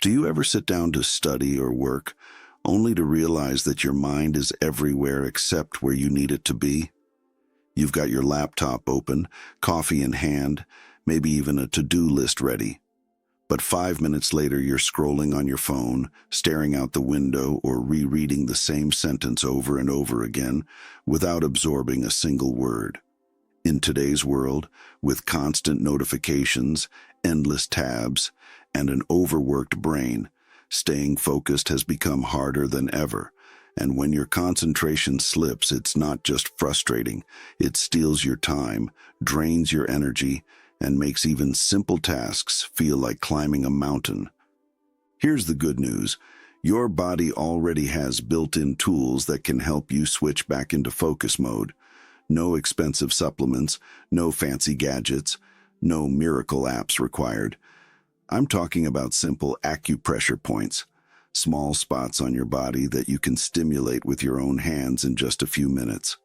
Do you ever sit down to study or work, only to realize that your mind is everywhere except where you need it to be? You've got your laptop open, coffee in hand, maybe even a to-do list ready. But 5 minutes later, you're scrolling on your phone, staring out the window, or rereading the same sentence over and over again without absorbing a single word. In today's world, with constant notifications, endless tabs, and an overworked brain, staying focused has become harder than ever. And when your concentration slips, it's not just frustrating, it steals your time, drains your energy, and makes even simple tasks feel like climbing a mountain. Here's the good news. Your body already has built-in tools that can help you switch back into focus mode. No expensive supplements, no fancy gadgets, no miracle apps required. I'm talking about simple acupressure points, small spots on your body that you can stimulate with your own hands in just a few minutes.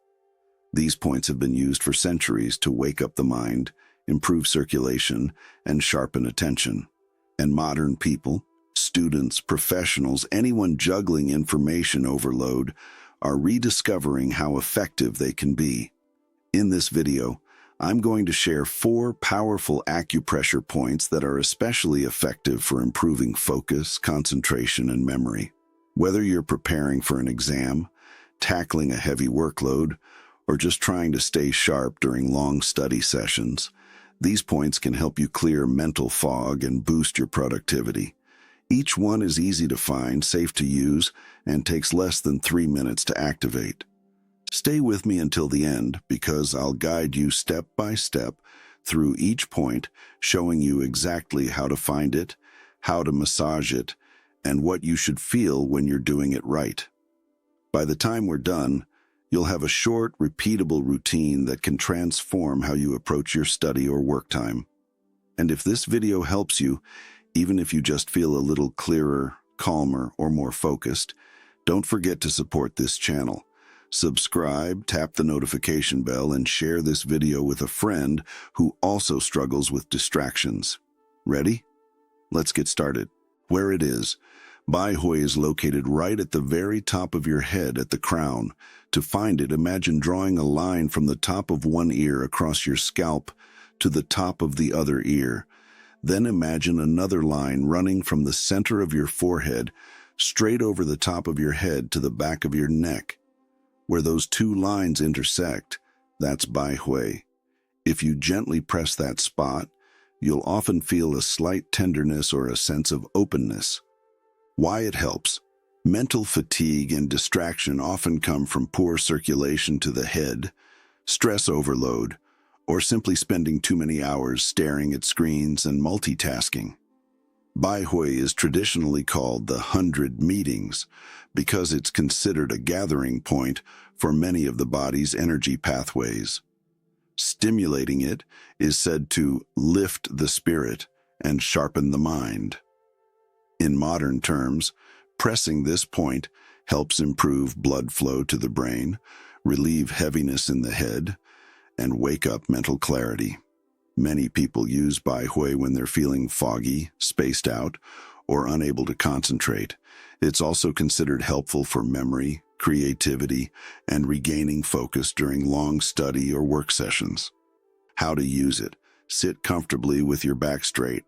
These points have been used for centuries to wake up the mind, improve circulation, and sharpen attention. And modern people, students, professionals, anyone juggling information overload, are rediscovering how effective they can be. In this video, I'm going to share 4 powerful acupressure points that are especially effective for improving focus, concentration, and memory. Whether you're preparing for an exam, tackling a heavy workload, or just trying to stay sharp during long study sessions, these points can help you clear mental fog and boost your productivity. Each one is easy to find, safe to use, and takes less than 3 minutes to activate. Stay with me until the end because I'll guide you step by step through each point, showing you exactly how to find it, how to massage it, and what you should feel when you're doing it right. By the time we're done, you'll have a short, repeatable routine that can transform how you approach your study or work time. And if this video helps you, even if you just feel a little clearer, calmer, or more focused, don't forget to support this channel. Subscribe, tap the notification bell, and share this video with a friend who also struggles with distractions. Ready? Let's get started. Where it is. Bai Hui is located right at the very top of your head at the crown. To find it, imagine drawing a line from the top of one ear across your scalp to the top of the other ear. Then imagine another line running from the center of your forehead straight over the top of your head to the back of your neck. Where those 2 lines intersect, that's Bai Hui. If you gently press that spot, you'll often feel a slight tenderness or a sense of openness. Why it helps? Mental fatigue and distraction often come from poor circulation to the head, stress overload, or simply spending too many hours staring at screens and multitasking. Bai Hui is traditionally called the 100 meetings because it's considered a gathering point for many of the body's energy pathways. Stimulating it is said to lift the spirit and sharpen the mind. In modern terms, pressing this point helps improve blood flow to the brain, relieve heaviness in the head, and wake up mental clarity. Many people use Bai Hui when they're feeling foggy, spaced out, or unable to concentrate. It's also considered helpful for memory, creativity, and regaining focus during long study or work sessions. How to use it. Sit comfortably with your back straight.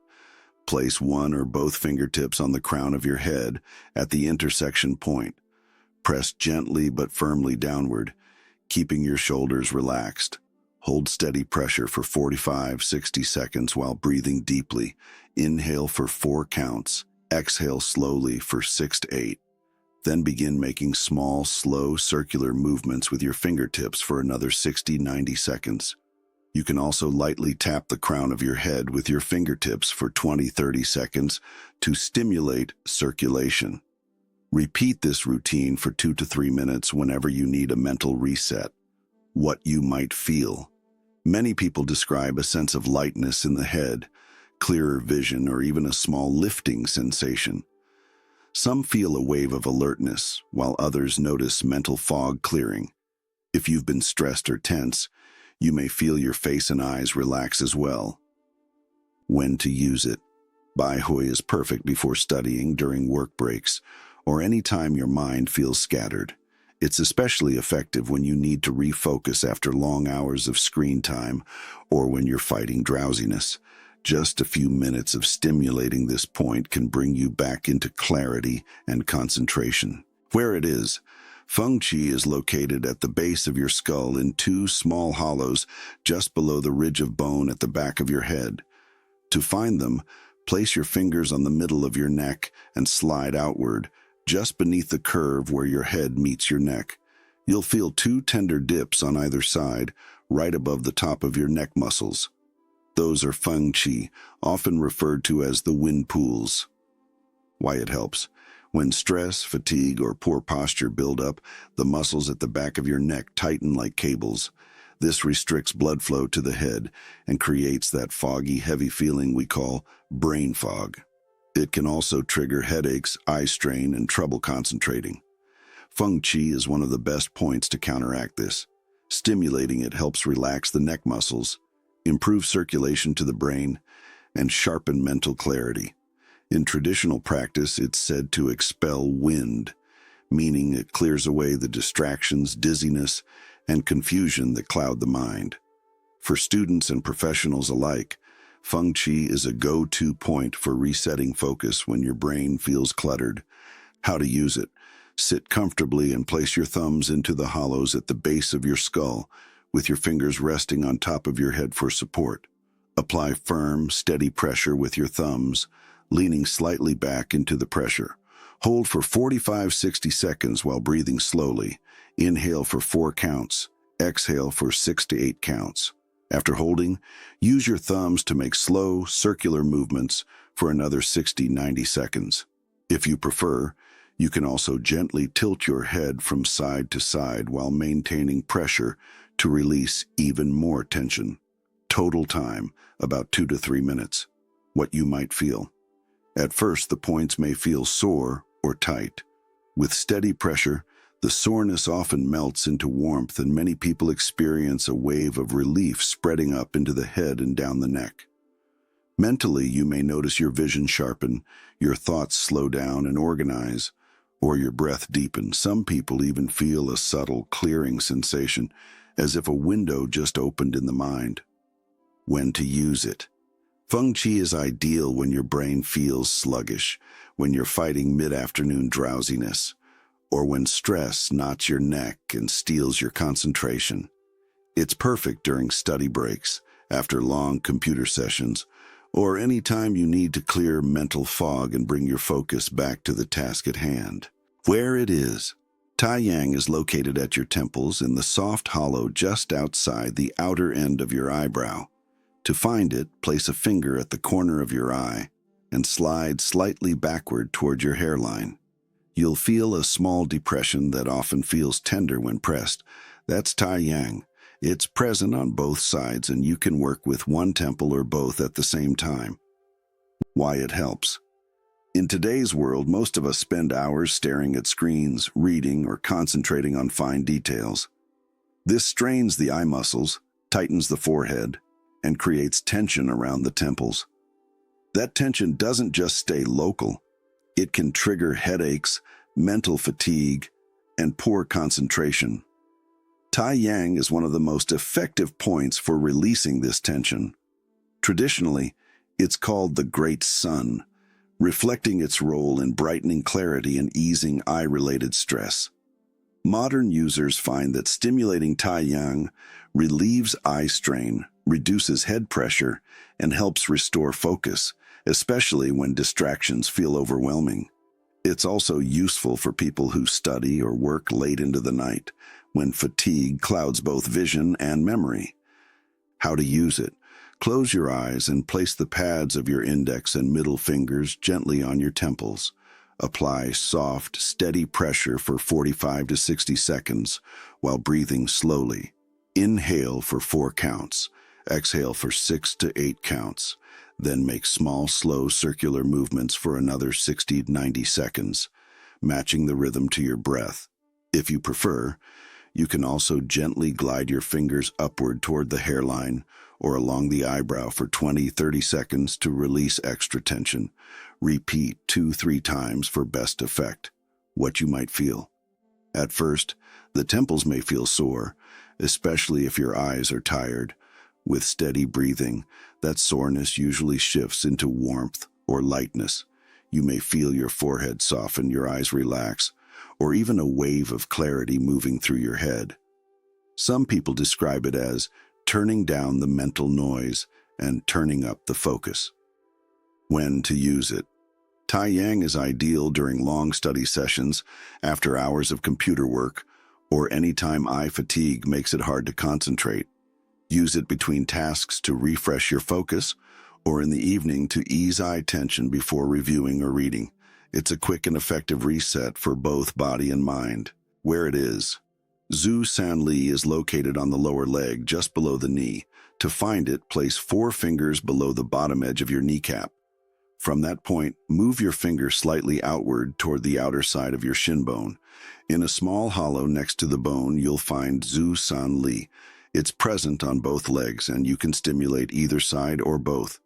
Place one or both fingertips on the crown of your head at the intersection point. Press gently but firmly downward, keeping your shoulders relaxed. Hold steady pressure for 45-60 seconds while breathing deeply. Inhale for 4 counts. Exhale slowly for 6 to 8. Then begin making small, slow, circular movements with your fingertips for another 60-90 seconds. You can also lightly tap the crown of your head with your fingertips for 20-30 seconds to stimulate circulation. Repeat this routine for 2 to 3 minutes whenever you need a mental reset. What you might feel. Many people describe a sense of lightness in the head, clearer vision, or even a small lifting sensation. Some feel a wave of alertness, while others notice mental fog clearing. If you've been stressed or tense, you may feel your face and eyes relax as well. When to use it. Bai Hui is perfect before studying, during work breaks, or any time your mind feels scattered. It's especially effective when you need to refocus after long hours of screen time or when you're fighting drowsiness. Just a few minutes of stimulating this point can bring you back into clarity and concentration. Where it is, Feng Qi is located at the base of your skull in two small hollows just below the ridge of bone at the back of your head. To find them, place your fingers on the middle of your neck and slide outward, just beneath the curve where your head meets your neck. You'll feel two tender dips on either side, right above the top of your neck muscles. Those are Feng Qi, often referred to as the wind pools. Why it helps? When stress, fatigue, or poor posture build up, the muscles at the back of your neck tighten like cables. This restricts blood flow to the head and creates that foggy, heavy feeling we call brain fog. It can also trigger headaches, eye strain, and trouble concentrating. Feng Qi is one of the best points to counteract this. Stimulating it helps relax the neck muscles, improve circulation to the brain, and sharpen mental clarity. In traditional practice, it's said to expel wind, meaning it clears away the distractions, dizziness, and confusion that cloud the mind. For students and professionals alike, Feng Qi is a go-to point for resetting focus when your brain feels cluttered. How to use it? Sit comfortably and place your thumbs into the hollows at the base of your skull, with your fingers resting on top of your head for support. Apply firm, steady pressure with your thumbs, leaning slightly back into the pressure. Hold for 45-60 seconds while breathing slowly. Inhale for 4 counts. Exhale for 6 to 8 counts. After holding, use your thumbs to make slow, circular movements for another 60-90 seconds. If you prefer, you can also gently tilt your head from side to side while maintaining pressure to release even more tension. Total time, about 2 to 3 minutes. What you might feel. At first, the points may feel sore or tight. With steady pressure, the soreness often melts into warmth, and many people experience a wave of relief spreading up into the head and down the neck. Mentally, you may notice your vision sharpen, your thoughts slow down and organize, or your breath deepen. Some people even feel a subtle clearing sensation, as if a window just opened in the mind. When to use it? Feng Qi is ideal when your brain feels sluggish, when you're fighting mid-afternoon drowsiness, or when stress knots your neck and steals your concentration. It's perfect during study breaks, after long computer sessions, or any time you need to clear mental fog and bring your focus back to the task at hand. Where it is. Tai Yang is located at your temples in the soft hollow just outside the outer end of your eyebrow. To find it, place a finger at the corner of your eye and slide slightly backward toward your hairline. You'll feel a small depression that often feels tender when pressed. That's Tai Yang. It's present on both sides, and you can work with one temple or both at the same time. Why it helps. In today's world, most of us spend hours staring at screens, reading, or concentrating on fine details. This strains the eye muscles, tightens the forehead, and creates tension around the temples. That tension doesn't just stay local. It can trigger headaches, mental fatigue, and poor concentration. Tai Yang is one of the most effective points for releasing this tension. Traditionally, it's called the Great Sun, reflecting its role in brightening clarity and easing eye-related stress. Modern users find that stimulating Tai Yang relieves eye strain, reduces head pressure, and helps restore focus, especially when distractions feel overwhelming. It's also useful for people who study or work late into the night, when fatigue clouds both vision and memory. How to use it. Close your eyes and place the pads of your index and middle fingers gently on your temples. Apply soft, steady pressure for 45 to 60 seconds while breathing slowly. Inhale for 4 counts. Exhale for 6 to 8 counts. Then make small, slow circular movements for another 60 to 90 seconds, matching the rhythm to your breath. If you prefer, you can also gently glide your fingers upward toward the hairline or along the eyebrow for 20-30 seconds to release extra tension. Repeat 2-3 times for best effect. What you might feel. At first, the temples may feel sore, especially if your eyes are tired. With steady breathing, that soreness usually shifts into warmth or lightness. You may feel your forehead soften, your eyes relax, or even a wave of clarity moving through your head. Some people describe it as turning down the mental noise and turning up the focus. When to use it. Tai Yang is ideal during long study sessions, after hours of computer work, or anytime eye fatigue makes it hard to concentrate. Use it between tasks to refresh your focus, or in the evening to ease eye tension before reviewing or reading. It's a quick and effective reset for both body and mind. Where it is. Zhu San Li is located on the lower leg, just below the knee. To find it, place 4 fingers below the bottom edge of your kneecap. From that point, move your finger slightly outward toward the outer side of your shin bone. In a small hollow next to the bone, you'll find Zhu San Li. It's present on both legs, and you can stimulate either side or both.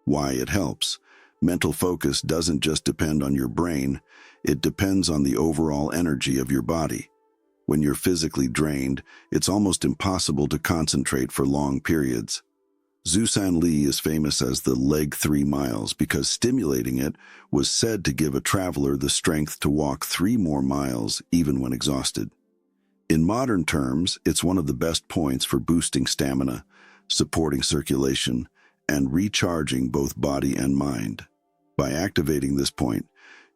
Why it helps. Mental focus doesn't just depend on your brain, it depends on the overall energy of your body. When you're physically drained, it's almost impossible to concentrate for long periods. Zhu San Li is famous as the leg 3 miles because stimulating it was said to give a traveler the strength to walk 3 more miles even when exhausted. In modern terms, it's one of the best points for boosting stamina, supporting circulation, and recharging both body and mind. By activating this point,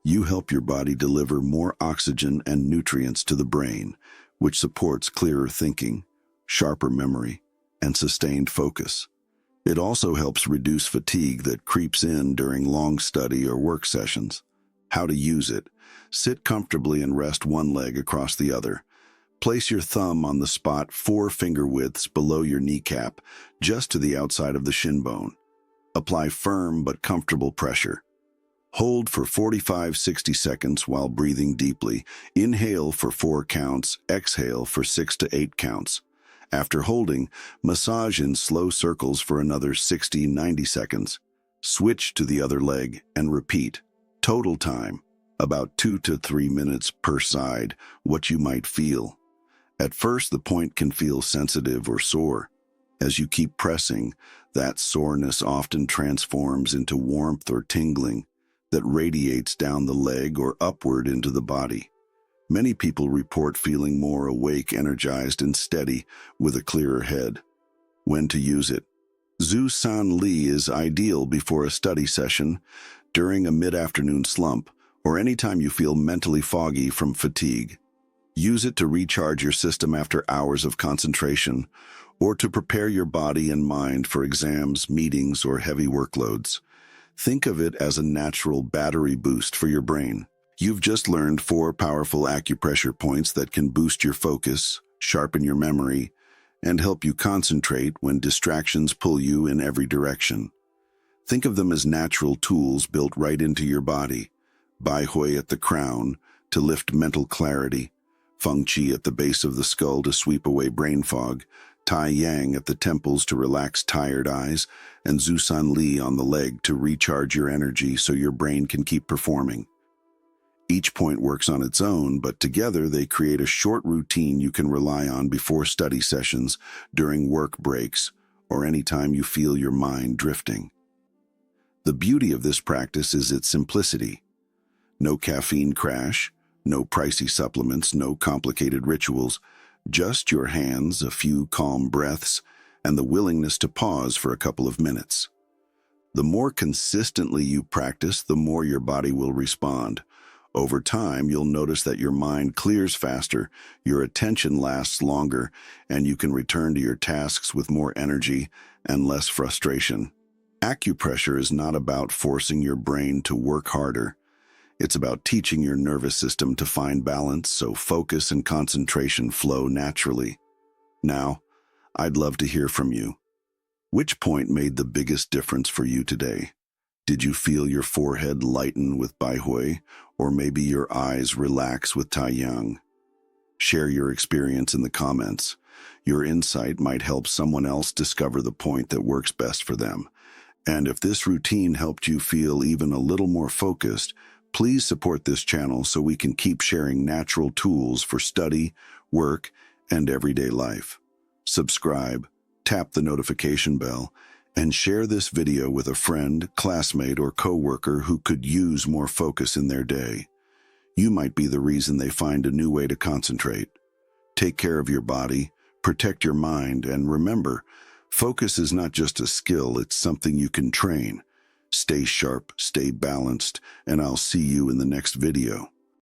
you help your body deliver more oxygen and nutrients to the brain, which supports clearer thinking, sharper memory, and sustained focus. It also helps reduce fatigue that creeps in during long study or work sessions. How to use it. Sit comfortably and rest one leg across the other. Place your thumb on the spot 4 finger widths below your kneecap, just to the outside of the shin bone. Apply firm but comfortable pressure. Hold for 45-60 seconds while breathing deeply. Inhale for 4 counts, exhale for 6 to 8 counts. After holding, massage in slow circles for another 60-90 seconds. Switch to the other leg and repeat. Total time, about 2 to 3 minutes per side. What you might feel. At first, the point can feel sensitive or sore. As you keep pressing, that soreness often transforms into warmth or tingling that radiates down the leg or upward into the body. Many people report feeling more awake, energized, and steady with a clearer head. When to use it. Zhu San Li is ideal before a study session, during a mid-afternoon slump, or anytime you feel mentally foggy from fatigue. Use it to recharge your system after hours of concentration, or to prepare your body and mind for exams, meetings, or heavy workloads. Think of it as a natural battery boost for your brain. You've just learned 4 powerful acupressure points that can boost your focus, sharpen your memory, and help you concentrate when distractions pull you in every direction. Think of them as natural tools built right into your body. Bai Hui at the crown to lift mental clarity, Feng Qi at the base of the skull to sweep away brain fog, Tai Yang at the temples to relax tired eyes, and Zhu San Li on the leg to recharge your energy so your brain can keep performing. Each point works on its own, but together they create a short routine you can rely on before study sessions, during work breaks, or anytime you feel your mind drifting. The beauty of this practice is its simplicity. No caffeine crash, no pricey supplements, no complicated rituals, just your hands, a few calm breaths, and the willingness to pause for a couple of minutes. The more consistently you practice, the more your body will respond. Over time, you'll notice that your mind clears faster, your attention lasts longer, and you can return to your tasks with more energy and less frustration. Acupressure is not about forcing your brain to work harder. It's about teaching your nervous system to find balance so focus and concentration flow naturally. Now, I'd love to hear from you. Which point made the biggest difference for you today? Did you feel your forehead lighten with Bai Hui, or maybe your eyes relax with Tai Yang? Share your experience in the comments. Your insight might help someone else discover the point that works best for them. And if this routine helped you feel even a little more focused, please support this channel so we can keep sharing natural tools for study, work, and everyday life. Subscribe, tap the notification bell, and share this video with a friend, classmate, or coworker who could use more focus in their day. You might be the reason they find a new way to concentrate. Take care of your body, protect your mind, and remember, focus is not just a skill, it's something you can train. Stay sharp, stay balanced, and I'll see you in the next video.